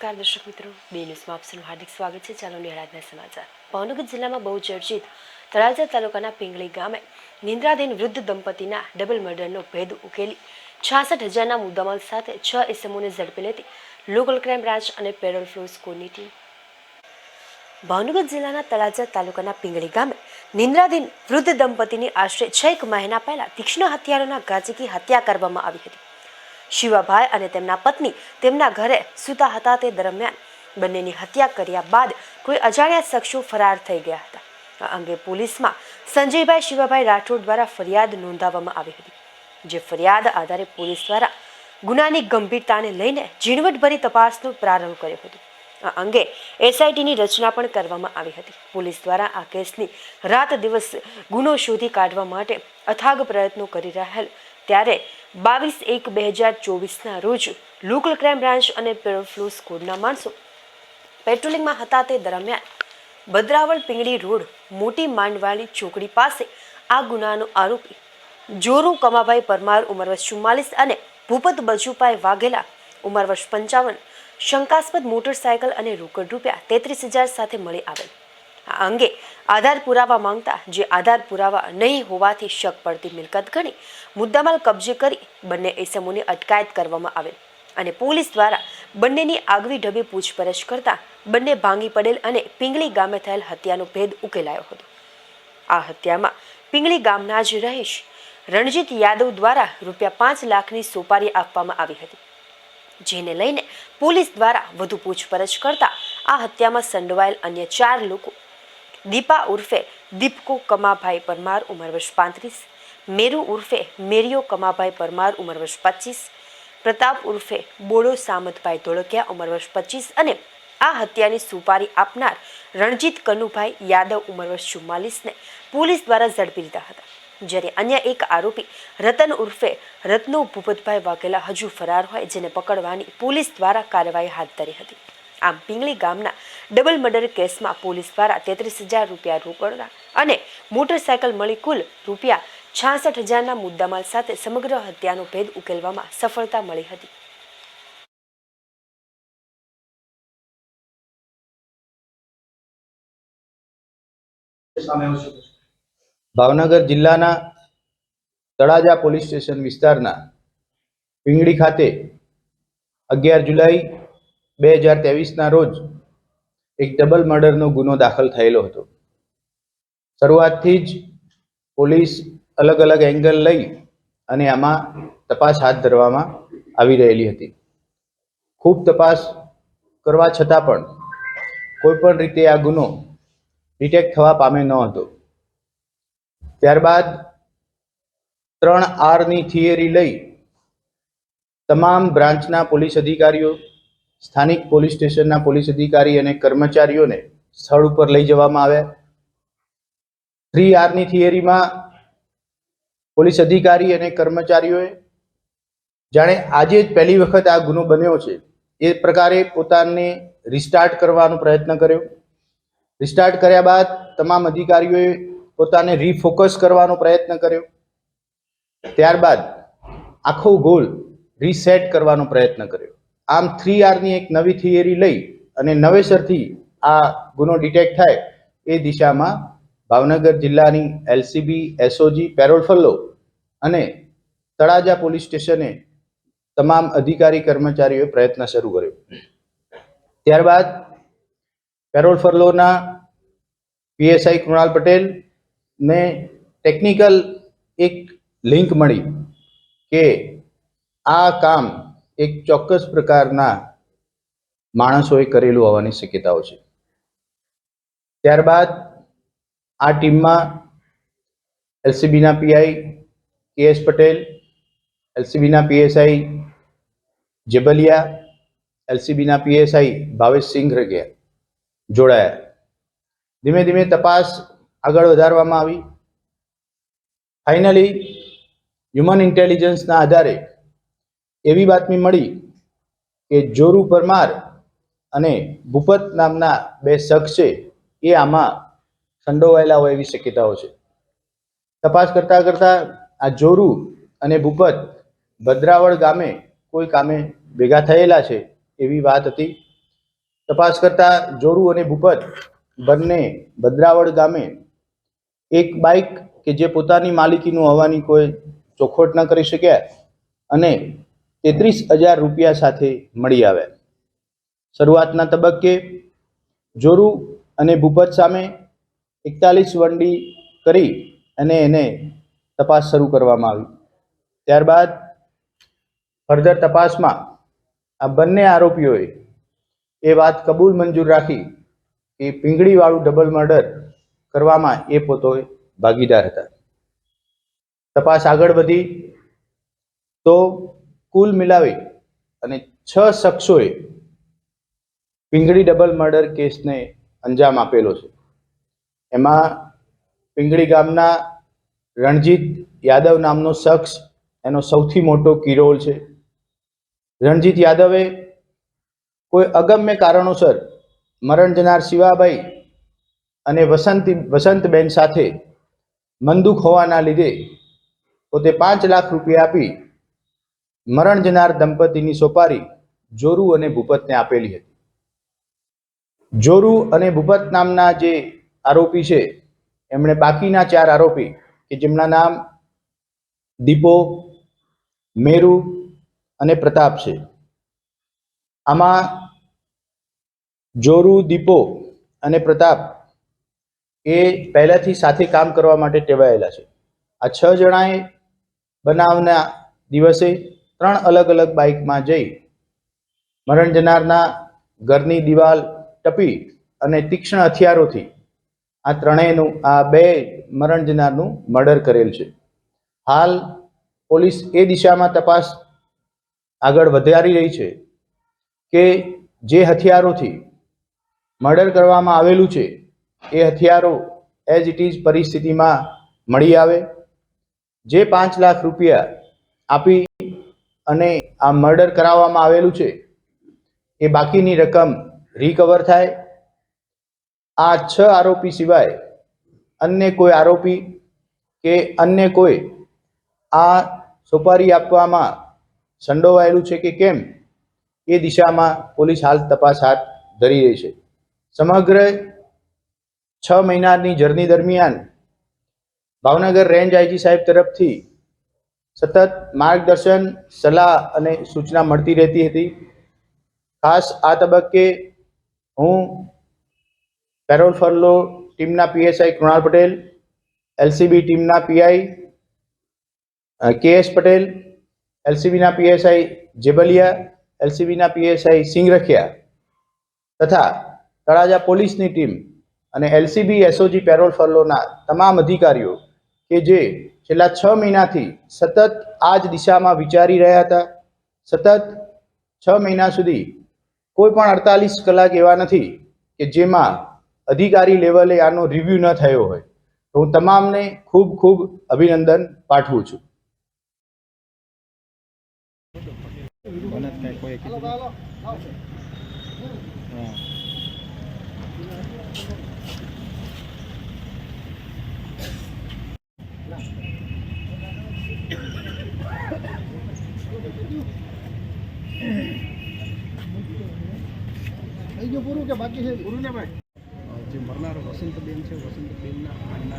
નમસ્કાર દર્શક મિત્રો, બે ન્યૂઝમાં આપનું હાર્દિક સ્વાગત છે. ચાલો નિહાળના સમાચાર. ભાવનગર જિલ્લામાં બહુચર્ચિત તળાજા તાલુકાના પિંગળી ગામે નિંદ્રાધીન વૃદ્ધ દંપતીના ડબલ મર્ડરનો ભેદ ઉકેલી 66,000ના મુદ્દામાલ સાથે 6 ઇસમોને ઝડપી લેતી લોકલ ક્રાઇમ બ્રાન્ચ અને પેરોલ ફ્લો સ્કોડની ટીમ. ભાવનગર જિલ્લાના તળાજા તાલુકાના પિંગળી ગામે નિંદ્રાધીન વૃદ્ધ દંપતીની આશરે 6 મહિના પહેલા તીક્ષ્ણ હથિયારોના ઘા ઝીકી હત્યા કરવામાં આવી હતી. શિવાભાઈ અને તેમના પત્ની તેમના ઘરે સૂતા હતા તે દરમિયાન બંનેની હત્યા કર્યા બાદ કોઈ અજાણ્યા શખ્સો ફરાર થઈ ગયા હતા. આ અંગે પોલીસમાં સંજયભાઈ શિવાભાઈ રાઠોડ દ્વારા ફરિયાદ નોંધાવવામાં આવી હતી, જે ફરિયાદ આધારે પોલીસ દ્વારા ગુનાની ગંભીરતાને લઈને ઝીણવટભરી તપાસનો પ્રારંભ કર્યો હતો. આ અંગે એસઆઈટીની રચના પણ કરવામાં આવી હતી. પોલીસ દ્વારા આ કેસની રાત દિવસ ગુનો શોધી કાઢવા માટે અથાગ પ્રયત્નો કરી રહેલ ત્યારે 22/1/2024ના રોજ લોકલ ક્રાઇમ બ્રાન્ચ અને પેરોલ ફ્લો સ્કોડના માણસો પેટ્રોલિંગમાં હતા તે દરમિયાન બદરાવળ પિંગળી રોડ મોટી માંડવાળી ચોકડી પાસે આ ગુનાનો આરોપી જોરુ કમાભાઈ પરમાર ઉંમર વર્ષ 44 અને ભૂપત બજુભાઈ વાઘેલા ઉંમર વર્ષ 55 શંકાસ્પદ મોટરસાયકલ અને રોકડ રૂપિયા 33,000 સાથે મળી આવેલ. આ અંગે આધાર પુરાવા માંગતા જે આધાર પુરાવા નહીં હોવાથી શક પડતી મિલકત ગણી મુદ્દામાલ કબજે કરી બંને ઇસમોની અટકાયત કરવામાં આવેલ અને પોલીસ દ્વારા બંનેની આગવી ઢબે પૂછપરછ કરતા બંને ભાંગી પડેલ અને પિંગળી ગામે થયેલ હત્યાનો ભેદ ઉકેલાયો હતો. આ હત્યામાં પિંગળી ગામના જ રહીશ રણજીત યાદવ દ્વારા ₹5 લાખની સોપારી આપવામાં આવી હતી, જેને લઈને પોલીસ દ્વારા વધુ પૂછપરછ કરતા આ હત્યામાં સંડોવાયેલ અન્ય 4 લોકો દીપા ઉર્ફે દીપકો કમાભાઈ પરમાર ઉંમર વર્ષ 35, મેરુ ઉર્ફે મેરિયો કમાભાઈ પરમાર ઉંમર વર્ષ 25, પ્રતાપ ઉર્ફે બોડો સામતભાઈ ધોળકિયા ઉંમર વર્ષ 25 અને આ હત્યાની સુપારી આપનાર રણજીત કનુભાઈ યાદવ ઉંમર વર્ષ 44ને પોલીસ દ્વારા ઝડપી લીધા હતા. જ્યારે અન્ય એક આરોપી રતન ઉર્ફે રત્નો ભૂપતભાઈ વાઘેલા હજુ ફરાર હોય, જેને પકડવાની પોલીસ દ્વારા કાર્યવાહી હાથ ધરી હતી. આમ પિંગળી ગામના ડબલ મર્ડર કેસમાં પોલીસ દ્વારા 33,000 રોકડ અને મોટરસાયકલ મળી કુલ ₹66,000ના મુદ્દામાલ સાથે સમગ્ર હત્યાનો ભેદ ઉકેલવામાં સફળતા મળી હતી. ભાવનગર જિલ્લાના તળાજા પોલીસ સ્ટેશન વિસ્તારના પિંગળી ખાતે 11 જુલાઈ 2023ના રોજ એક ડબલ મર્ડરનો ગુનો દાખલ થયેલો હતો. શરૂઆતથી જ પોલીસ અલગ અલગ એંગલ લઈ અને આમાં તપાસ હાથ ધરવામાં આવી રહેલી હતી. ખૂબ તપાસ કરવા છતાં પણ કોઈ પણ રીતે આ ગુનો ડિટેક્ટ થવા પામે ન હતો. ત્યારબાદ 3Rની થિયરી લઈ તમામ બ્રાન્ચના પોલીસ અધિકારીઓ, સ્થાનિક પોલીસ સ્ટેશનના પોલીસ અધિકારી અને કર્મચારીઓને સ્થળ ઉપર લઈ જવામાં આવ્યા. 3Rની થિયરીમાં પોલીસ અધિકારી અને કર્મચારીઓએ જાણે આજે જ પહેલી વખત આ ગુનો બન્યો છે એ પ્રકારે પોતાને રિસ્ટાર્ટ કરવાનો પ્રયત્ન કર્યો. રિસ્ટાર્ટ કર્યા બાદ તમામ અધિકારીઓએ પોતાને રીફોકસ કરવાનો પ્રયત્ન કર્યો. ત્યારબાદ આખો ગોલ રીસેટ કરવાનો પ્રયત્ન કર્યો. આમ 3Rની એક નવી થિયરી લઈ અને નવેસરથી આ ગુનો ડિટેક્ટ થાય એ દિશામાં ભાવનગર જિલ્લાની એલસીબી, એસઓજી, પેરોલ ફલ્લો અને તળાજા પોલીસ સ્ટેશને તમામ અધિકારી કર્મચારીઓએ પ્રયત્ન શરૂ કર્યો. ત્યારબાદ પેરોલ ફલ્લોના પીએસઆઈ કૃણાલ પટેલ ને ટેકનિકલ એક લિંક મળી કે આ કામ એક ચોક્કસ પ્રકારના માણસોએ કરેલું હોવાની શક્યતાઓ છે. ત્યારબાદ આ ટીમમાં એલસીબીના પીઆઈ કેએસ પટેલ, એલસીબીના પીએસઆઈ જેબલિયા, એલસીબીના પીએસઆઈ ભાવેશ સિંઘરગિયા જોડાયા. ધીમે ધીમે તપાસ આગળ વધારવામાં આવી. ફાઇનલી હ્યુમન ઇન્ટેલિજન્સના આધારે એવી બાતમી મળી કે જોરુ પરમાર અને ભૂપત નામના 2 શખ્સ છે એ આમાં સંડોવાયેલા હોય એવી શક્યતાઓ છે. તપાસ કરતાં કરતાં આ જોરુ અને ભૂપત ભદ્રાવળ ગામે કોઈ કામે ભેગા થયેલા છે એવી વાત હતી. તપાસ કરતા જોરુ અને ભૂપત બંને ભદ્રાવળ ગામે એક બાઇક કે જે પોતાની માલિકીનું હોવાની કોઈ ચોખવટ ન કરી શક્યા અને 33,000 રૂપિયા સાથે મળી આવ્યા. શરૂઆતના તબક્કે જોરુ અને ભૂપત સામે 41 વંડી કરી અને એને તપાસ શરૂ કરવામાં આવી. ત્યારબાદ ફર્ધર તપાસમાં આ બંને આરોપીઓએ એ વાત કબૂલ મંજૂર રાખી કે પિંગળીવાળું ડબલ મર્ડર કરવામાં એ પોતે ભાગીદાર હતા. તપાસ આગળ વધી તો કુલ મિલાવી અને 6 શખ્સોએ પિંગળી ડબલ મર્ડર કેસને અંજામ આપેલો છે. એમાં પિંગળી ગામના રણજીત યાદવ નામનો શખ્સ એનો સૌથી મોટો કી રોલ છે. રણજીત યાદવે કોઈ અગમ્ય કારણોસર મરણ જનાર શિવાભાઈ અને વસંતબેન સાથે મનદુખ હોવાના લીધે પોતે 5 લાખ રૂપિયા આપી મરણ જનાર દંપતીની સોપારી જોરુ અને ભૂપતને આપેલી હતી. જોરુ અને ભૂપત નામના જે આરોપી છે એમણે બાકીના 4 આરોપી કે જેમના નામ દીપો, મેરુ અને પ્રતાપ છે. આમાં જોરુ, દીપો અને પ્રતાપ એ પહેલાથી સાથે કામ કરવા માટે ટેવાયેલા છે. આ 6 જણાએ બનાવના દિવસે 3 અલગ અલગ બાઇકમાં જઈ મરણ જનારના ઘરની દિવાલ ટપી અને તીક્ષ્ણ હથિયારોથી આ ત્રણેયનું આ 2 મરણ જનારનું મર્ડર કરેલ છે. હાલ પોલીસ એ દિશામાં તપાસ આગળ વધારી રહી છે કે જે હથિયારોથી મર્ડર કરવામાં આવેલું છે એ હથિયારો એઝ ઇટ ઇઝ પરિસ્થિતિમાં મળી આવે. જે 5 લાખ રૂપિયા આપી અને આ મર્ડર કરાવવામાં આવેલું છે એ બાકીની રકમ રિકવર થાય. આ 6 આરોપી સિવાય અન્ય કોઈ આરોપી કે અન્ય કોઈ આ સોપારી આપવામાં સંડોવાયેલું છે કે કેમ એ દિશામાં પોલીસ હાલ તપાસ હાથ ધરી રહી છે. સમગ્ર 6 મહિનાની જર્ની દરમિયાન ભાવનગર રેન્જ આઈજી સાહેબ તરફથી સતત માર્ગદર્શન, સલાહ અને સૂચના મળતી રહેતી હતી. ખાસ આ તબક્કે હું પેરોલ ફરલો ટીમના પીએસઆઈ કૃણાલ પટેલ, એલસીબી ટીમના પીઆઈ કેએસ પટેલ, એલસીબીના પીએસઆઈ જેબલિયા, એલસીબીના પીએસઆઈ સિંગરખિયા તથા તળાજા પોલીસની ટીમ અને એલસીબી એસઓજી પેરોલ ફરલોના તમામ અધિકારીઓ કે જે છેલ્લા 6 મહિનાથી સતત આ જ દિશામાં વિચારી રહ્યા હતા. સતત 6 મહિના સુધી કોઈ પણ 48 કલાક એવા નથી કે જેમાં અધિકારી લેવલે આનો રિવ્યૂ ન થયો હોય. તો હું તમામને ખૂબ ખૂબ અભિનંદન પાઠવું છું. થઈ ગયું પૂરું કે બાકી છે? પૂરું ને ભાઈ. જે મરનાર વસંતબેન છે, વસંતબેનના